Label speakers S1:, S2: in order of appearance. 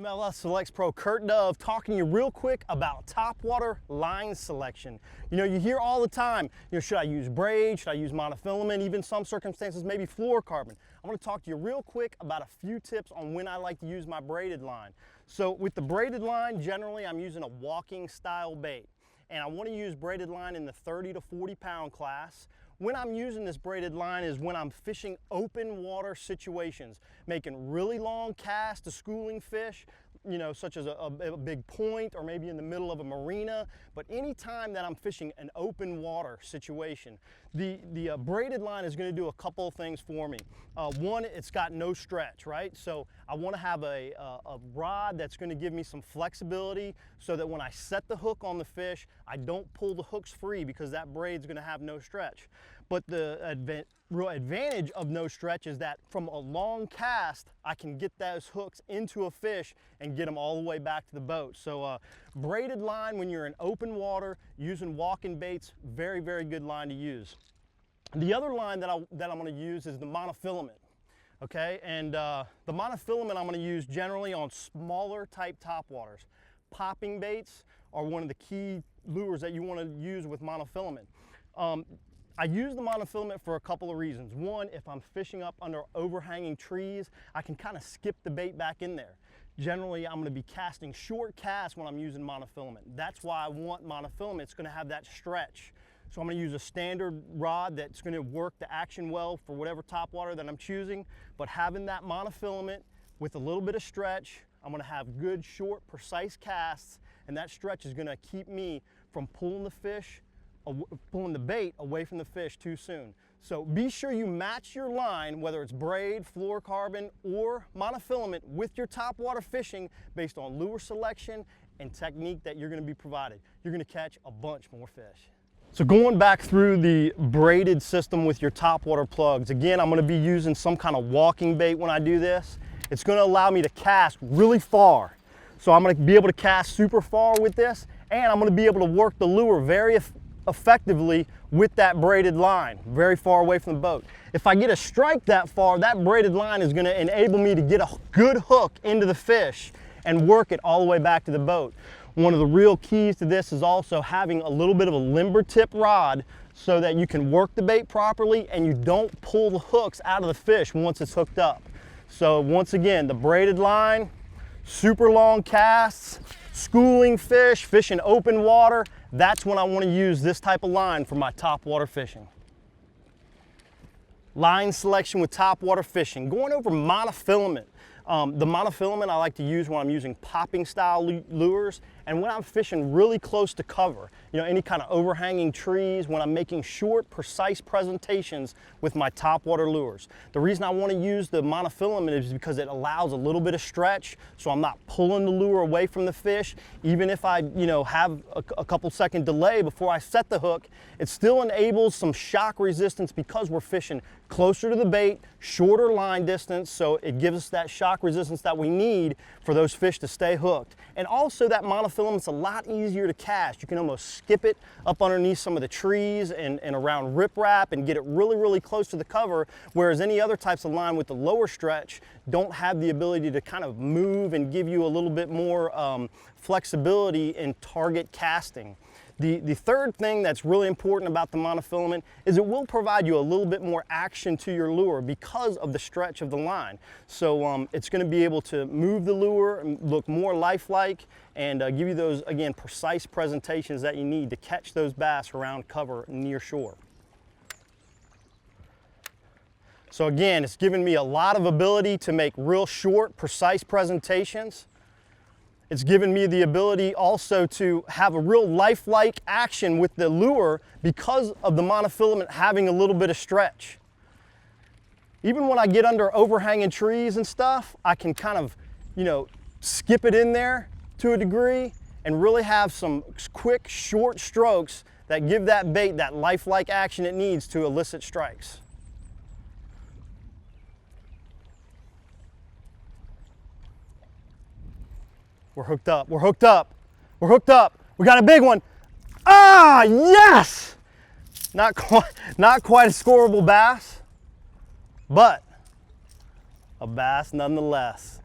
S1: MLS Selects Pro Kurt Dove talking to you real quick about topwater line selection. You know, you hear all the time, should I use braid, should I use monofilament, even some circumstances maybe fluorocarbon. I want to talk to you real quick about a few tips on when I like to use my braided line. So with the braided line, generally I'm using a walking style bait. And I want to use braided line in the 30 to 40 pound class. When I'm using this braided line is when I'm fishing open water situations, making really long casts to schooling fish, such as a big point or maybe in the middle of a marina. But anytime that I'm fishing an open water situation, the braided line is going to do a couple of things for me. One, it's got no stretch, right? So I want to have a rod that's going to give me some flexibility so that when I set the hook on the fish, I don't pull the hooks free because that braid's going to have no stretch. But the real advantage of no stretch is that from a long cast, I can get those hooks into a fish and get them all the way back to the boat. So braided line when you're in open water, using walking baits, very, very good line to use. The other line that I'm going to use is the monofilament. Okay, and the monofilament I'm going to use generally on smaller type topwaters. Popping baits are one of the key lures that you want to use with monofilament. I use the monofilament for a couple of reasons. One, if I'm fishing up under overhanging trees, I can kind of skip the bait back in there. Generally, I'm going to be casting short casts when I'm using monofilament. That's why I want monofilament. It's going to have that stretch. So I'm going to use a standard rod that's going to work the action well for whatever topwater that I'm choosing. But having that monofilament with a little bit of stretch, I'm going to have good, short, precise casts, and that stretch is going to keep me from pulling the bait away from the fish too soon. So be sure you match your line, whether it's braid, fluorocarbon, or monofilament, with your topwater fishing based on lure selection and technique that you're going to be provided. You're going to catch a bunch more fish. So going back through the braided system with your topwater plugs, again, I'm going to be using some kind of walking bait when I do this. It's going to allow me to cast really far. So I'm going to be able to cast super far with this, and I'm going to be able to work the lure very effectively with that braided line, very far away from the boat. If I get a strike that far, that braided line is going to enable me to get a good hook into the fish and work it all the way back to the boat. One of the real keys to this is also having a little bit of a limber tip rod so that you can work the bait properly and you don't pull the hooks out of the fish once it's hooked up. So once again, the braided line, super long casts, schooling fish, fishing open water, that's when I want to use this type of line for my topwater fishing. Line selection with topwater fishing. Going over monofilament. The monofilament I like to use when I'm using popping style lures and when I'm fishing really close to cover. Any kind of overhanging trees, when I'm making short, precise presentations with my topwater lures. The reason I want to use the monofilament is because it allows a little bit of stretch, so I'm not pulling the lure away from the fish. Even if I, have a couple second delay before I set the hook, it still enables some shock resistance because we're fishing closer to the bait, shorter line distance, so it gives us that shock resistance that we need for those fish to stay hooked. And also that monofilament's a lot easier to cast. You can almost skip it up underneath some of the trees and around riprap and get it really, really close to the cover, whereas any other types of line with the lower stretch don't have the ability to kind of move and give you a little bit more flexibility in target casting. The third thing that's really important about the monofilament is it will provide you a little bit more action to your lure because of the stretch of the line. So it's going to be able to move the lure and look more lifelike and give you those, again, precise presentations that you need to catch those bass around cover near shore. So again, it's given me a lot of ability to make real short, precise presentations. It's given me the ability also to have a real lifelike action with the lure because of the monofilament having a little bit of stretch. Even when I get under overhanging trees and stuff, I can kind of, skip it in there to a degree and really have some quick, short strokes that give that bait that lifelike action it needs to elicit strikes. We're hooked up, we're hooked up, we're hooked up. We got a big one. Ah, yes! Not quite a scoreable bass, but a bass nonetheless.